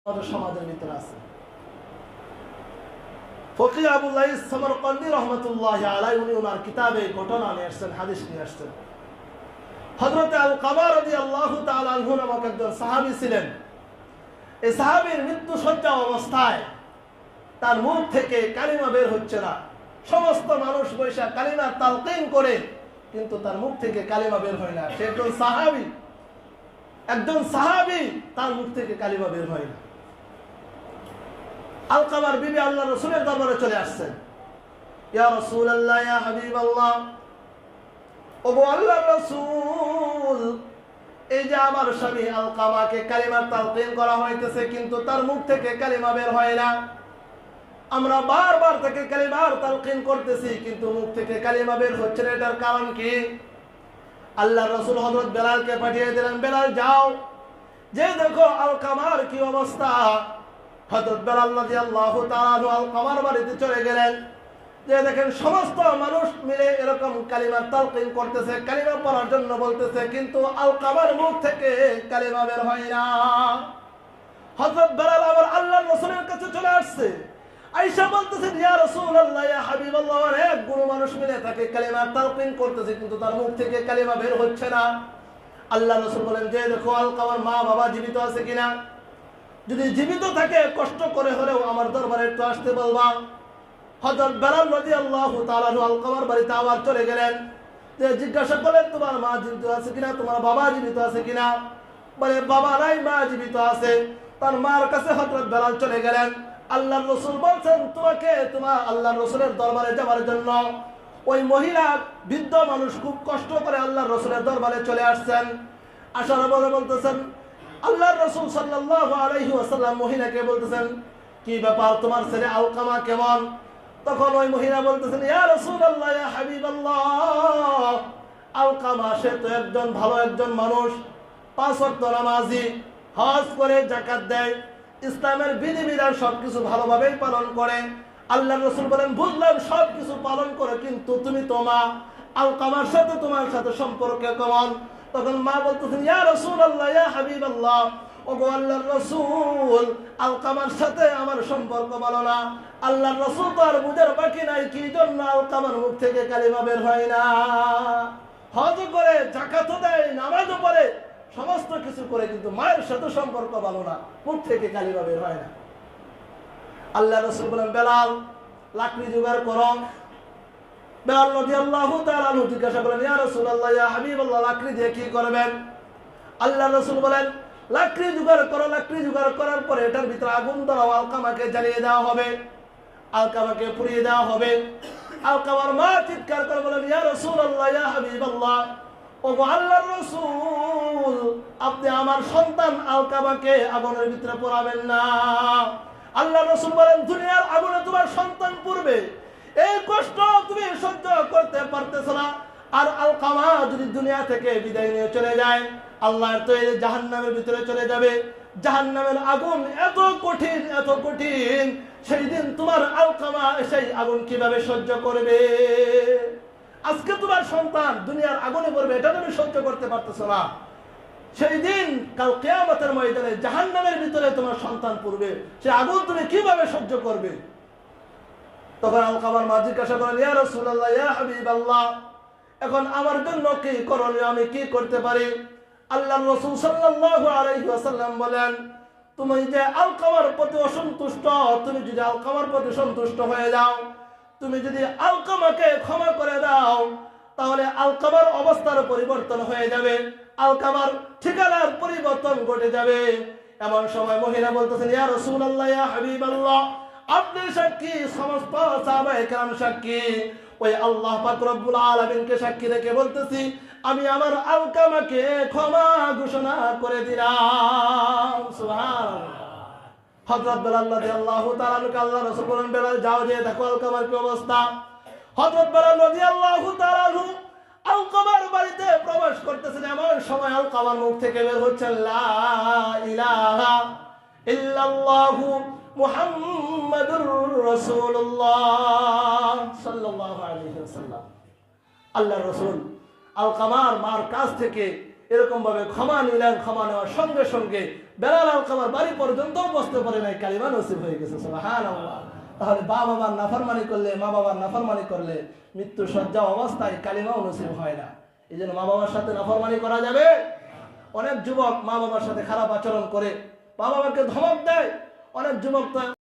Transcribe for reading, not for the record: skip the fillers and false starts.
সমাজের ভিতরে আছে। ফকি আবুল্লাহ সামরকান্দি রহমতুল্লাহ আলাইহি উনি ওনার কিতাবে ঘটনা নিয়ে আসছেন, হাদিস নিয়ে আসছেন। হযরত আলকামা রাদিয়াল্লাহু তাআলা আনহু নামক একজন সাহাবী ছিলেন। এই সাহাবীর মৃত্যু শয্যা অবস্থায় তার মুখ থেকে কালিমা বের হচ্ছে না। সমস্ত মানুষ বৈশা কালিমার তালকিন করে, কিন্তু তার মুখ থেকে কালিমা বের হয় না। সে একজন সাহাবী, তার মুখ থেকে কালিমা বের হয় না। আলকামার বিবি আল্লাহ রাসূলের দরবারে চলে আসছেন। ইয়া রাসূলুল্লাহ, ইয়া হাবিবাল্লাহ, ওগো আল্লাহর রাসূল, এই যে আমার স্বামী আলকামাকে কালিমার তালকিন করা হইতেছে, কিন্তু তার মুখ থেকে কালিমা বের হয় না। আমরা বারবার তাকে কালিমার তালকিন করতেছি, কিন্তু মুখ থেকে কালিমা বের হচ্ছে না। এটার কারণ কি? আল্লাহর রাসূল হযরত বেলালকে পাঠিয়ে দিলেন, বেলাল যাও, যে দেখো আলকামার কি অবস্থা। হযরত বেলাল রাদিয়াল্লাহু তাআলা আলকামার বাড়িতে চলে গেলেন, যে দেখেন সমস্ত মানুষ মিলে এরকম কালিমার তালকিন করতেছে, কালিমা পড়ার জন্য বলতেছে, কিন্তু আলকামার মুখ থেকে কালিমা বের হয় না। হযরত বেলাল আবার আল্লাহর রাসূলের কাছে চলে আসছে, আয়েশা বলতেছেন, ইয়া রাসূলুল্লাহ, ইয়া হাবিবাল্লাহ, অনেকগুলো মানুষ মিলে তাকে কালিমার তালকিন করতেছে, কিন্তু তার মুখ থেকে কালিমা বের হচ্ছে না। আল্লাহর রাসূল বলেন, যে দেখো আলকামার মা বাবা জীবিত আছে কিনা, যদি জীবিত থাকে কষ্ট করে হলেও আমার দরবারে একটু আসতে বলবা। হযরত বেলাল রাদিয়াল্লাহু তাআলা আলকামার বাড়িতে আবার চলে গেলেন, যে জিজ্ঞাসা করলেন, তোমার মা জীবিত আছে কিনা, তোমার বাবা জীবিত আছে কিনা। বলে বাবা নাই, মা জীবিত আছে। তার মার কাছে হযরত বেলাল চলে গেলেন। আল্লাহর রাসূল বলছেন, তোমাকে তোমার আল্লাহর রাসূলের দরবারে যাওয়ার জন্য। ওই মহিলা বৃদ্ধ মানুষ খুব কষ্ট করে আল্লাহর রাসূলের দরবারে চলে আসছেন। আসার পরে বলতেছেন, আল্লাহর রাসূল সাল্লাল্লাহু আলাইহি ওয়াসাল্লাম মহিলাকে বলতেছেন, কি ব্যাপার, তোমার ছেলে আলকামা কেমন? তখন ওই মহিলা বলতেছেন, ইয়া রাসূলুল্লাহ, ইয়া হাবিবাল্লাহ, আলকামা সে তো একজন ভালো একজন মানুষ, 5 ওয়াক্ত নামাজি, হজ করে, যাকাত দেয়, ইসলামের বিধিবিধান সবকিছু ভালোভাবেই পালন করে। আল্লাহর রাসূল বলেন, বুঝলাম সবকিছু পালন করে, কিন্তু তুমি তো মা, আলকামার সাথে তোমার সাথে সম্পর্ক কেমন? তখন মা বলতেছেন, ইয়া রাসূলুল্লাহ, ইয়া হাবিবাল্লাহ, ওগো আল্লাহর রাসূল, আলকামার সাথে আমার সম্পর্ক ভালো না। আল্লাহর রাসূল তো আর বুঝার বাকি নাই কি জন্য আলকামার মুখ থেকে কালিমা বের হয় না। হজ করে, যাকাতও দেয়, নামাজও পড়ে, সমস্ত কিছু করে, কিন্তু মায়ের সাথে সম্পর্ক ভালো না, মুখ থেকে কালিমা বের হয় না। আল্লাহর রাসূল বলেন, বেলাল লাকড়ি জোগাড় করো। বেলাল রাদিয়াল্লাহু তাআলা জিজ্ঞাসা করেন, ইয়া রাসূলুল্লাহ, ইয়া হাবিবাল্লাহ, লাকড়ি দিয়ে কি করবেন? আল্লাহর রাসূল বলেন, লাকড়ি জোগাড় করো। লাকড়ি জোগাড় করার পরে এটার ভিতরে আগুন ধরাও, আলকামাকে জ্বালিয়ে দেওয়া হবে, আলকামাকে পুড়িয়ে দেওয়া হবে। আলকামার মা চিৎকার করে বলেন, ইয়া রাসূলুল্লাহ, ইয়া হাবিবাল্লাহ, ওগো আল্লাহর রাসূল, আপনি আমার সন্তান আলকামাকে আগুনের ভিতরে পোড়াবেন না। আল্লাহর রাসূল বলেন, দুনিয়ার আগুনে তোমার সন্তান পুড়বে, এই কষ্ট তুমি সহ্য করতে পারতেছ না। আর আলকামা যদি দুনিয়া থেকে বিদায় নিয়ে চলে যায়, আল্লাহর তৈরি জাহান্নামের ভিতরে চলে যাবে। জাহান্নামের আগুন এত কঠিন, এত কঠিন, সেই দিন তোমার আলকামা সেই আগুন কিভাবে সহ্য করবে? আজকে তোমার সন্তান দুনিয়ার আগুনে পড়বে, এটা তুমি সহ্য করতে পারতেছ না। সেই দিন কাল কিয়ামতের ময়দানে জাহান্নামের ভিতরে তোমার সন্তান পড়বে, সেই আগুন তুমি কিভাবে সহ্য করবে? তখন আলকামার মা জিজ্ঞাসা করেন, ইয়া রাসূলুল্লাহ, ইয়া হাবিবাল্লাহ, এখন আমার জন্য কি করণীয়, আমি কি করতে পারি? আল্লাহর রাসূল সাল্লাল্লাহু আলাইহি ওয়াসাল্লাম বলেন, তুমি যে আলকামার প্রতি অসন্তুষ্ট, তুমি যদি আলকামার প্রতি সন্তুষ্ট হয়ে যাও, তুমি যদি আলকামাকে ক্ষমা করে দাও, তাহলে আলকামার অবস্থার পরিবর্তন হয়ে যাবে, আলকামার ঠিকানার পরিবর্তন ঘটে যাবে। এমন সময় মহিলা বলতেছেন, ইয়া রাসূলুল্লাহ, ইয়া হাবিবাল্লাহ, আপনি সাক্ষী, সমস্ত সাহাবায়ে কেরাম সাক্ষী, ওই আল্লাহ পাক রব্বুল আলামিনকে সাক্ষী রেখে বলতেছি, আমি আমার আলকামাকে ক্ষমা ঘোষণা করে দিলাম। সুবহানাল্লাহ। হযরত বেলাল রাদিয়াল্লাহু তাআলা আল্লাহর রাসূল বলেন, বেলাল যাও, যে দেখো আলকামার কি অবস্থা। হযরত বেলাল রাদিয়াল্লাহু তাআলা আলকামার বাড়িতে প্রবেশ করতেছেন। এমন সময় আলকামার মুখ থেকে বের হচ্ছে, লা ইলাহা ইল্লাল্লাহু মুহাম্মাদুর রাসূলুল্লাহ সাল্লাল্লাহু আলাইহি ওয়াসাল্লাম। আল্লাহর রাসূল আলকামার মার কাছ থেকে এরকম ভাবে ক্ষমা নিলেন, ক্ষমা নেওয়ার সঙ্গে সঙ্গে বেলাল আলকামার বাড়ি পর্যন্ত বসতে পারে নাই, কালিমা নসিব হয়ে গেছে। সুবহানাল্লাহ। তাহলে বাবার নাফরমানি করলে, মা বাবার নাফরমানি করলে মৃত্যু সজ্জা অবস্থায় কালিমাও নসিব হয় না। এই জন্য মা বাবার সাথে নাফরমানি করা যাবে। অনেক যুবক মা বাবার সাথে খারাপ আচরণ করে, মা বাবাকে ধমক দেয়। অনেক যুবক